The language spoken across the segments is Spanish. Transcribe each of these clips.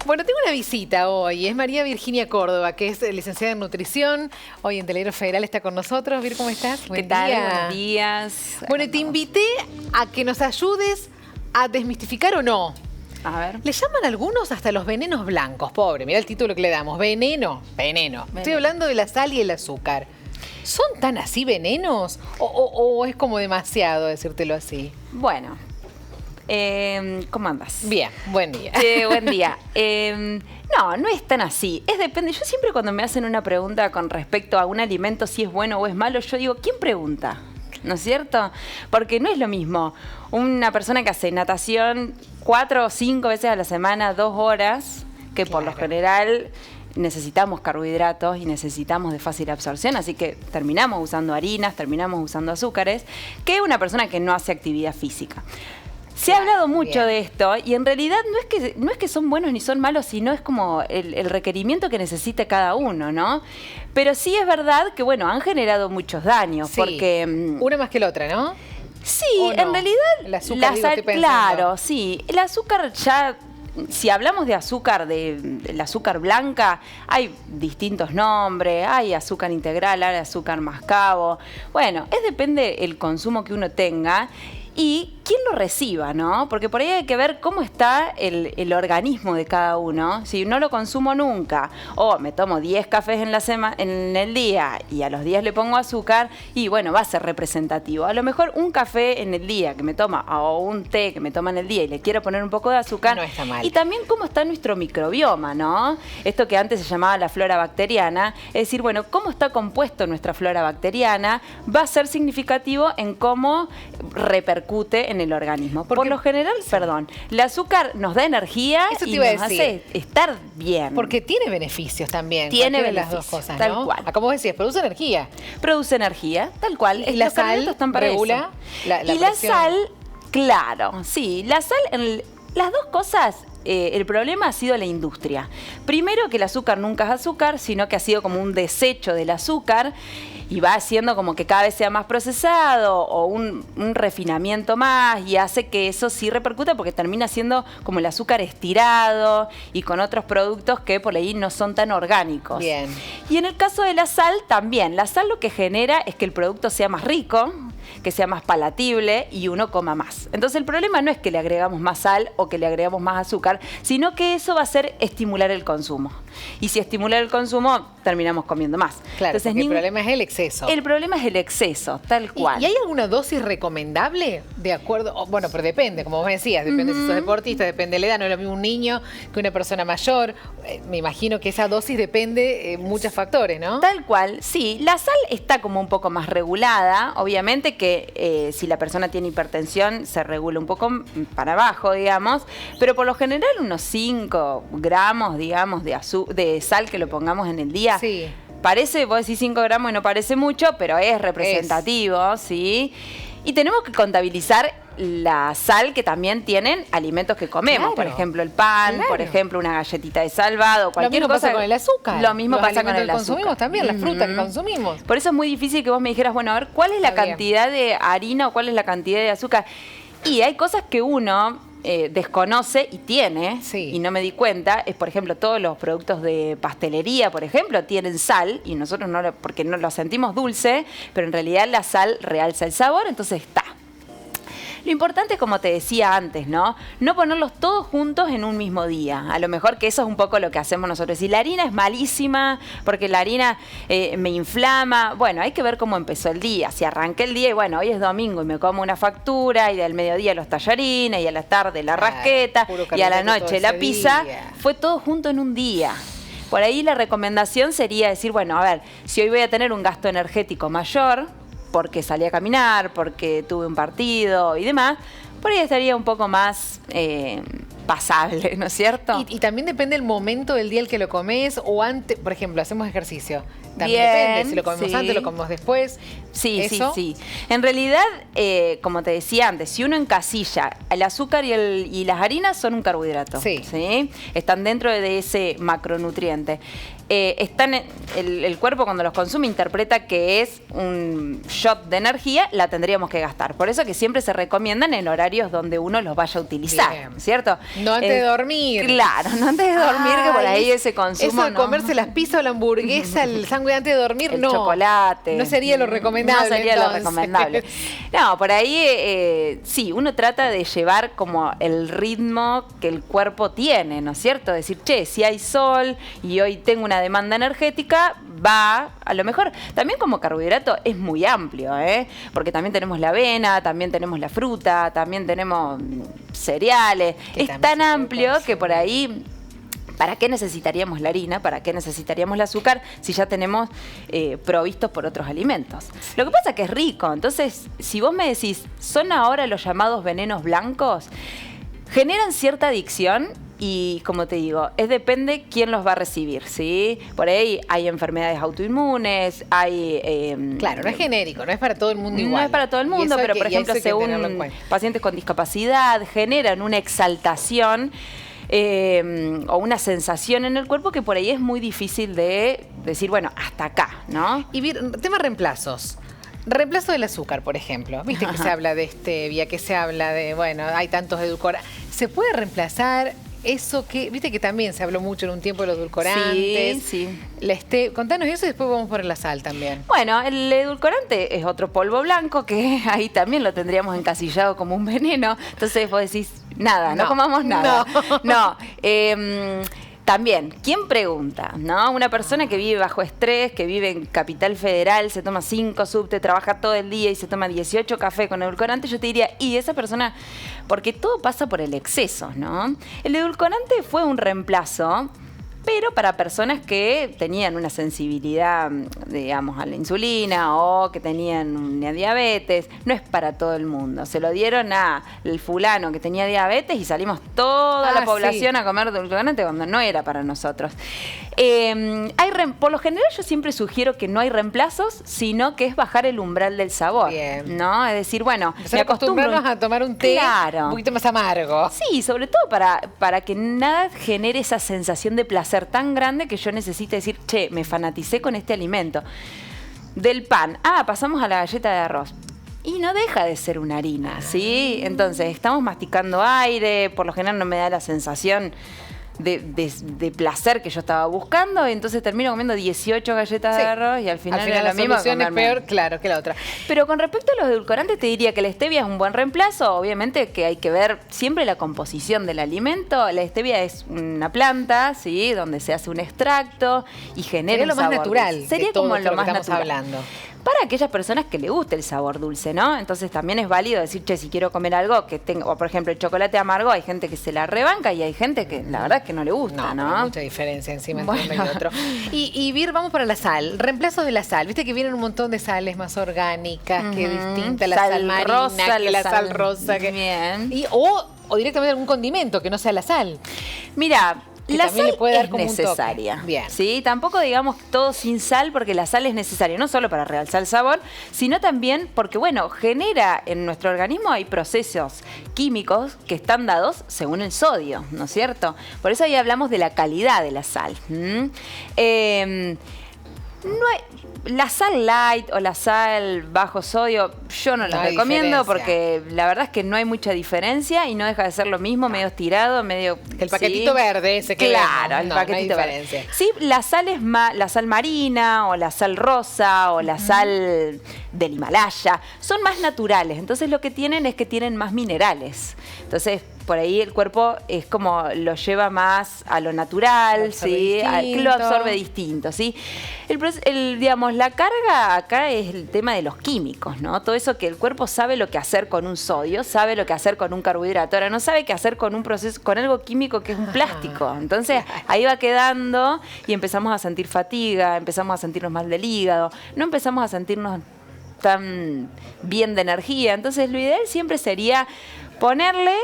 Bueno, tengo una visita hoy. Es María Virginia Córdoba, que es licenciada en nutrición. Hoy en Televideo Federal está con nosotros. Vir, ¿cómo estás? ¿Qué tal? Buenos días. Bueno, te invité a que nos ayudes a desmistificar o no. A ver. Le llaman algunos hasta los venenos blancos. Pobre, mira el título que le damos. Veneno. Estoy hablando de la sal y el azúcar. ¿Son tan así venenos? ¿O es como demasiado decírtelo así? Bueno. ¿Cómo andas? Bien, buen día. Buen día. No es tan así. Depende. Yo siempre cuando me hacen una pregunta con respecto a un alimento, si es bueno o es malo, yo digo, ¿quién pregunta? ¿No es cierto? Porque no es lo mismo una persona que hace natación 4 o 5 veces a la semana, 2 horas, que por lo general necesitamos carbohidratos y necesitamos de fácil absorción, así que terminamos usando harinas, terminamos usando azúcares, que una persona que no hace actividad física. Se ha hablado mucho de esto y en realidad no es que son buenos ni son malos, sino es como el requerimiento que necesita cada uno, ¿no? Pero sí es verdad que, bueno, han generado muchos daños. Sí, porque una más que la otra, ¿no? Sí, no. En realidad... El azúcar, claro, sí. El azúcar ya... Si hablamos de azúcar, del azúcar blanca, hay distintos nombres, hay azúcar integral, hay azúcar mascabo. Bueno, depende el consumo que uno tenga y quién lo reciba, ¿no? Porque por ahí hay que ver cómo está el organismo de cada uno. Si no lo consumo nunca, o me tomo 10 cafés en el día y a los 10 le pongo azúcar, y bueno, va a ser representativo. A lo mejor un café en el día que me toma, o un té que me toma en el día y le quiero poner un poco de azúcar. No está mal. Y también cómo está nuestro microbioma, ¿no? Esto que antes se llamaba la flora bacteriana, es decir, bueno, cómo está compuesto nuestra flora bacteriana va a ser significativo en cómo repercute en el organismo. Por lo general, el azúcar nos da energía y nos hace estar bien. Porque tiene beneficios también. Tiene beneficios, las dos cosas, tal ¿no? cual. Como decías, produce energía. Produce energía, tal cual. ¿Y la sal están para regula la y la sal, claro, sí. La sal, las dos cosas... el problema ha sido la industria. Primero, que el azúcar nunca es azúcar, sino que ha sido como un desecho del azúcar y va haciendo como que cada vez sea más procesado o un refinamiento más, y hace que eso sí repercuta porque termina siendo como el azúcar estirado y con otros productos que por ahí no son tan orgánicos. Bien. Y en el caso de la sal también. La sal lo que genera es que el producto sea más rico, que sea más palatable y uno coma más. Entonces el problema no es que le agregamos más sal o que le agregamos más azúcar, sino que eso va a ser estimular el consumo. Y si estimular el consumo, terminamos comiendo más. Claro, entonces, el problema es el exceso. El problema es el exceso, tal cual. ¿Y hay alguna dosis recomendable? De acuerdo, bueno, pero depende, como vos decías, depende si sos deportista, depende de la edad, no es lo mismo un niño que una persona mayor. Me imagino que esa dosis depende de muchos factores, ¿no? Tal cual, sí. La sal está como un poco más regulada, obviamente que si la persona tiene hipertensión se regula un poco para abajo, digamos, pero por lo general unos 5 gramos, digamos, de sal que lo pongamos en el día. Sí. Parece, vos decís 5 gramos y no parece mucho, pero es representativo, ¿sí? Y tenemos que contabilizar la sal que también tienen alimentos que comemos. Claro. Por ejemplo, el pan, por ejemplo, una galletita de salvado, cualquier cosa. Lo mismo pasa con el azúcar. Lo mismo pasa con el azúcar. Consumimos también, la fruta que consumimos. Por eso es muy difícil que vos me dijeras, bueno, a ver, ¿cuál es la cantidad de harina o cuál es la cantidad de azúcar? Y hay cosas que uno desconoce y tiene, y no me di cuenta, es por ejemplo todos los productos de pastelería, por ejemplo, tienen sal y nosotros porque no lo sentimos dulce, pero en realidad la sal realza el sabor, entonces está. Lo importante es, como te decía antes, ¿no? No ponerlos todos juntos en un mismo día. A lo mejor que eso es un poco lo que hacemos nosotros. Y la harina es malísima porque la harina me inflama. Bueno, hay que ver cómo empezó el día. Si arranqué el día y bueno, hoy es domingo y me como una factura y del mediodía los tallarines y a la tarde la rasqueta y a la noche la pizza, fue todo junto en un día. Por ahí la recomendación sería decir, bueno, a ver, si hoy voy a tener un gasto energético mayor, porque salí a caminar, porque tuve un partido y demás, por ahí estaría un poco más pasable, ¿no es cierto? Y también depende el momento del día el que lo comes o antes, por ejemplo, hacemos ejercicio. También depende, si lo comemos antes, lo comemos después. Sí. En realidad, como te decía antes, si uno encasilla el azúcar y las harinas son un carbohidrato. ¿Sí? Están dentro de ese macronutriente. El cuerpo cuando los consume interpreta que es un shot de energía, la tendríamos que gastar. Por eso que siempre se recomiendan en horarios donde uno los vaya a utilizar, ¿cierto? No antes de dormir. Claro, no antes de dormir, que por ahí ese consumo. Eso de comerse las pizzas o la hamburguesa, el sándwich antes de dormir, el chocolate. No sería lo recomendable. No sería lo recomendable. No, por ahí sí, uno trata de llevar como el ritmo que el cuerpo tiene, ¿no es cierto? Decir, che, si hay sol y hoy tengo una demanda energética, va, a lo mejor, también como carbohidrato es muy amplio, porque también tenemos la avena, también tenemos la fruta, también tenemos cereales. Es tan amplio que por ahí, ¿para qué necesitaríamos la harina? ¿Para qué necesitaríamos el azúcar si ya tenemos provistos por otros alimentos? Lo que pasa es que es rico. Entonces, si vos me decís, ¿son ahora los llamados venenos blancos? Generan cierta adicción y, como te digo, depende quién los va a recibir, ¿sí? Por ahí hay enfermedades autoinmunes, hay... claro, no es genérico, no es para todo el mundo igual. No es para todo el mundo, pero por ejemplo, según pacientes con discapacidad, generan una exaltación o una sensación en el cuerpo que por ahí es muy difícil de decir, bueno, hasta acá, ¿no? Y tema reemplazos. Reemplazo del azúcar, por ejemplo. Viste que se habla de stevia, que se habla de, bueno, hay tantos edulcorantes. ¿Se puede reemplazar eso que, viste que también se habló mucho en un tiempo de los edulcorantes? Sí. Contanos eso y después vamos por la sal también. Bueno, el edulcorante es otro polvo blanco que ahí también lo tendríamos encasillado como un veneno. Entonces vos decís, nada, no comamos nada. No. También, ¿quién pregunta? ¿No? Una persona que vive bajo estrés, que vive en Capital Federal, se toma 5 subte, trabaja todo el día y se toma 18 café con edulcorante, yo te diría, y esa persona, porque todo pasa por el exceso, ¿no? El edulcorante fue un reemplazo, pero para personas que tenían una sensibilidad, digamos, a la insulina o que tenían una diabetes, no es para todo el mundo. Se lo dieron al fulano que tenía diabetes y salimos toda la población a comer edulcorante cuando no era para nosotros. Por lo general yo siempre sugiero que no hay reemplazos, sino que es bajar el umbral del sabor. Bien. ¿No? Es decir, bueno, me acostumbrarnos a tomar un té un poquito más amargo. Sí, sobre todo para que nada genere esa sensación de placer tan grande que yo necesite decir, che, me fanaticé con este alimento. Del pan, pasamos a la galleta de arroz. Y no deja de ser una harina, ¿sí? Entonces, estamos masticando aire, por lo general no me da la sensación de placer que yo estaba buscando, y entonces termino comiendo 18 galletas de arroz y al final es la lo mismo. solución es peor, claro, que la otra. Pero con respecto a los edulcorantes te diría que la stevia es un buen reemplazo. Obviamente que hay que ver siempre la composición del alimento. La stevia es una planta, ¿sí? Donde se hace un extracto y genera un sabor. Sería lo más natural. Sería como lo más estamos natural. Hablando. Para aquellas personas que le guste el sabor dulce, ¿no? Entonces también es válido decir, che, si quiero comer algo que tenga, o por ejemplo el chocolate amargo, hay gente que se la rebanca y hay gente que la verdad es que no le gusta, ¿no? Hay mucha diferencia encima entre uno y otro. Y Vir, vamos para la sal. Reemplazo de la sal. Viste que vienen un montón de sales más orgánicas, que distinta, la sal marina, rosa, que la sal rosa. Bien. O directamente algún condimento que no sea la sal. Mira, la sal le puede dar es como necesaria. Bien. ¿Sí? Tampoco digamos todo sin sal, porque la sal es necesaria, no solo para realzar el sabor, sino también porque, bueno, genera en nuestro organismo, hay procesos químicos que están dados según el sodio, ¿no es cierto? Por eso ahí hablamos de la calidad de la sal. La sal light o la sal bajo sodio yo no la recomiendo porque la verdad es que no hay mucha diferencia y no deja de ser lo mismo, medio estirado, medio... El paquetito verde ese que claro, el paquetito verde. Sí, la sal es la sal marina o la sal rosa o la sal del Himalaya, son más naturales, entonces lo que tienen es que tienen más minerales. Entonces, por ahí el cuerpo es como lo lleva más a lo natural, ¿sí? Lo absorbe distinto, ¿sí? Digamos, la carga acá es el tema de los químicos, ¿no? Todo eso que el cuerpo sabe lo que hacer con un sodio, sabe lo que hacer con un carbohidrato, ahora no sabe qué hacer con un proceso, con algo químico que es un plástico. Entonces, ahí va quedando y empezamos a sentir fatiga, empezamos a sentirnos mal del hígado, no empezamos a sentirnos tan bien de energía. Entonces, lo ideal siempre sería ponerle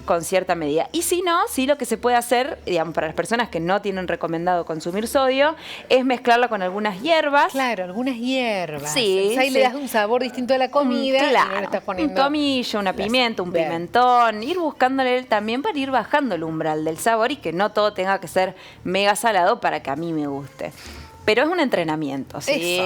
con cierta medida. Y si no, sí lo que se puede hacer, digamos, para las personas que no tienen recomendado consumir sodio, es mezclarla con algunas hierbas. Claro, algunas hierbas. Sí. Ahí le das un sabor distinto a la comida. Claro. Le estás poniendo... Un tomillo, una pimienta, un pimentón. Ir buscándole también para ir bajando el umbral del sabor y que no todo tenga que ser mega salado para que a mí me guste. pero es un entrenamiento, ¿sí?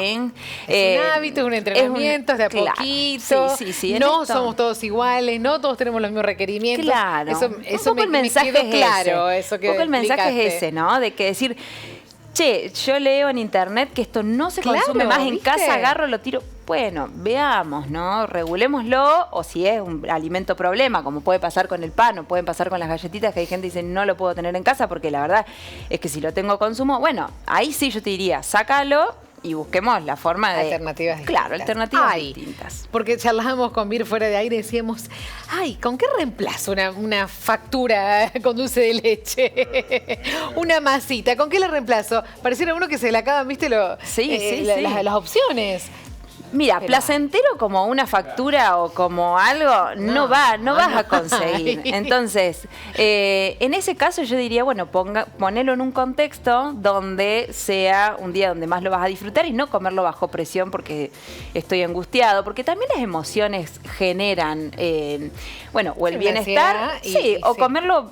Es un hábito, es un entrenamiento, es de a poquito. Sí, no somos todos iguales, no todos tenemos los mismos requerimientos. Claro. Eso me quedó claro. Eso que un poco el mensaje es explicaste. ese, ¿no? De que decir, che, yo leo en internet que esto no se consume más en casa, agarro, lo tiro. Bueno, veamos, ¿no? Regulémoslo, o si es un alimento problema, como puede pasar con el pan o pueden pasar con las galletitas, que hay gente que dice no lo puedo tener en casa porque la verdad es que si lo tengo consumo, bueno, ahí sí yo te diría, sácalo y busquemos la forma de... Alternativas distintas. Claro, alternativas distintas. Porque charlábamos con Vir fuera de aire y decíamos, ¿con qué reemplazo una factura con dulce de leche? Una masita, ¿con qué la reemplazo? Pareciera uno que se le acaban, ¿viste? Las opciones. Mira, placentero como una factura o como algo, no vas a conseguir. Entonces, en ese caso yo diría, bueno, ponelo en un contexto donde sea un día donde más lo vas a disfrutar y no comerlo bajo presión porque estoy angustiado, porque también las emociones generan, o el bienestar, o comerlo...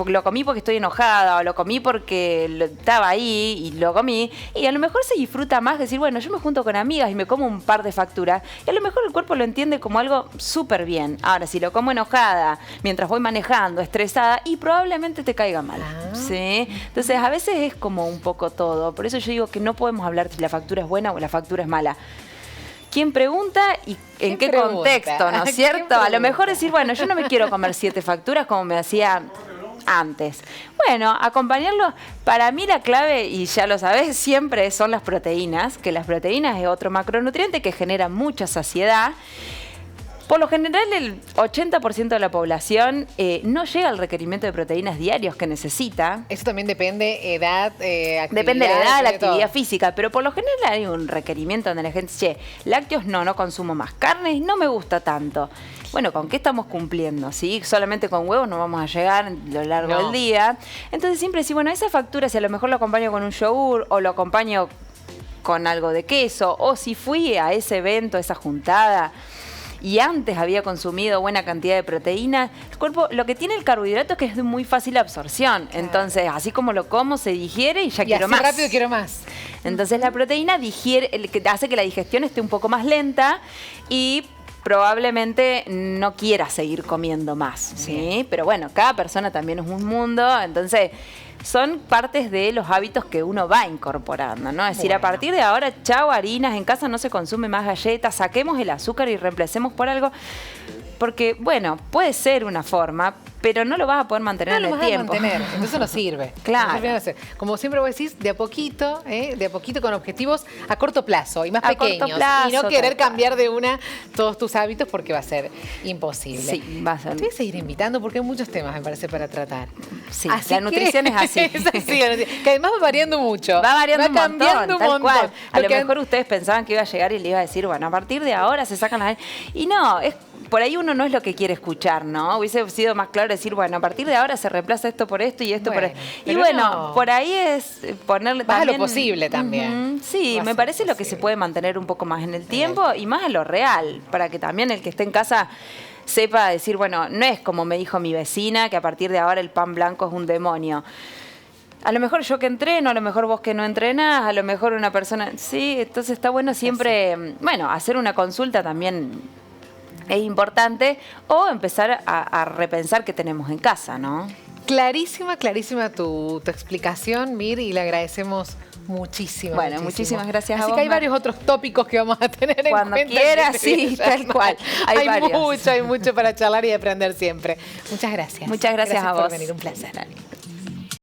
lo comí porque estoy enojada o lo comí porque estaba ahí y lo comí y a lo mejor se disfruta más decir, bueno, yo me junto con amigas y me como un par de facturas y a lo mejor el cuerpo lo entiende como algo súper bien. Ahora, si lo como enojada mientras voy manejando, estresada, y probablemente te caiga mal, ¿sí? Entonces a veces es como un poco todo, por eso yo digo que no podemos hablar si la factura es buena o la factura es mala. ¿Quién pregunta y en qué contexto, no es cierto? A lo mejor decir, bueno, yo no me quiero comer 7 facturas como me hacía antes. Bueno, acompañarlo, para mí la clave, y ya lo sabés, siempre son las proteínas, que las proteínas es otro macronutriente que genera mucha saciedad. Por lo general, el 80% de la población no llega al requerimiento de proteínas diarios que necesita. Eso también depende edad, actividad. Depende de la edad, la actividad física, pero por lo general hay un requerimiento donde la gente dice, lácteos no consumo más, carne no me gusta tanto. Bueno, ¿con qué estamos cumpliendo? ¿Sí? Solamente con huevos no vamos a llegar a lo largo del día. Entonces siempre decís, bueno, esa factura, si a lo mejor lo acompaño con un yogur o lo acompaño con algo de queso, o si fui a ese evento, a esa juntada, y antes había consumido buena cantidad de proteína, el cuerpo, lo que tiene el carbohidrato es que es de muy fácil absorción. Entonces, así como lo como, se digiere y ya quiero más. Rápido quiero más. Entonces, la proteína hace que la digestión esté un poco más lenta y probablemente no quiera seguir comiendo más, ¿sí? Pero bueno, cada persona también es un mundo, entonces son partes de los hábitos que uno va incorporando, ¿no? Es decir, a partir de ahora, chao harinas, en casa no se consume más galletas, saquemos el azúcar y reemplacemos por algo, porque, bueno, puede ser una forma, pero no lo vas a poder mantener en el tiempo. Entonces no sirve. Claro. Como siempre vos decís, de a poquito con objetivos a corto plazo y más pequeños. Y no querer cambiar de una todos tus hábitos porque va a ser imposible. Sí, va a ser. Te voy a seguir invitando porque hay muchos temas, me parece, para tratar. Sí, la nutrición es así. Que además va variando mucho. Va variando un montón, tal cual. A lo Porque mejor ustedes pensaban que iba a llegar y le iba a decir, bueno, a partir de ahora se sacan las... Y no, por ahí uno no es lo que quiere escuchar, ¿no? Hubiese sido más claro decir, bueno, a partir de ahora se reemplaza esto por esto y esto por esto. Y bueno, por ahí es ponerle más también... a lo posible también. Sí, me parece lo que se puede mantener un poco más en el tiempo y más a lo real, para que también el que esté en casa sepa decir, bueno, no es como me dijo mi vecina, que a partir de ahora el pan blanco es un demonio. A lo mejor yo que entreno, a lo mejor vos que no entrenás, a lo mejor una persona... Sí, entonces está bueno siempre, hacer una consulta también es importante, o empezar a repensar qué tenemos en casa, ¿no? Clarísima tu explicación, Mir, y le agradecemos muchísimo. Bueno, muchísimas gracias a vos. Así que hay varios otros tópicos que vamos a tener en cuenta. Cuando quieras, sí, tal cual. Hay mucho para charlar y aprender siempre. Muchas gracias. Muchas gracias a vos. Por venir, un placer.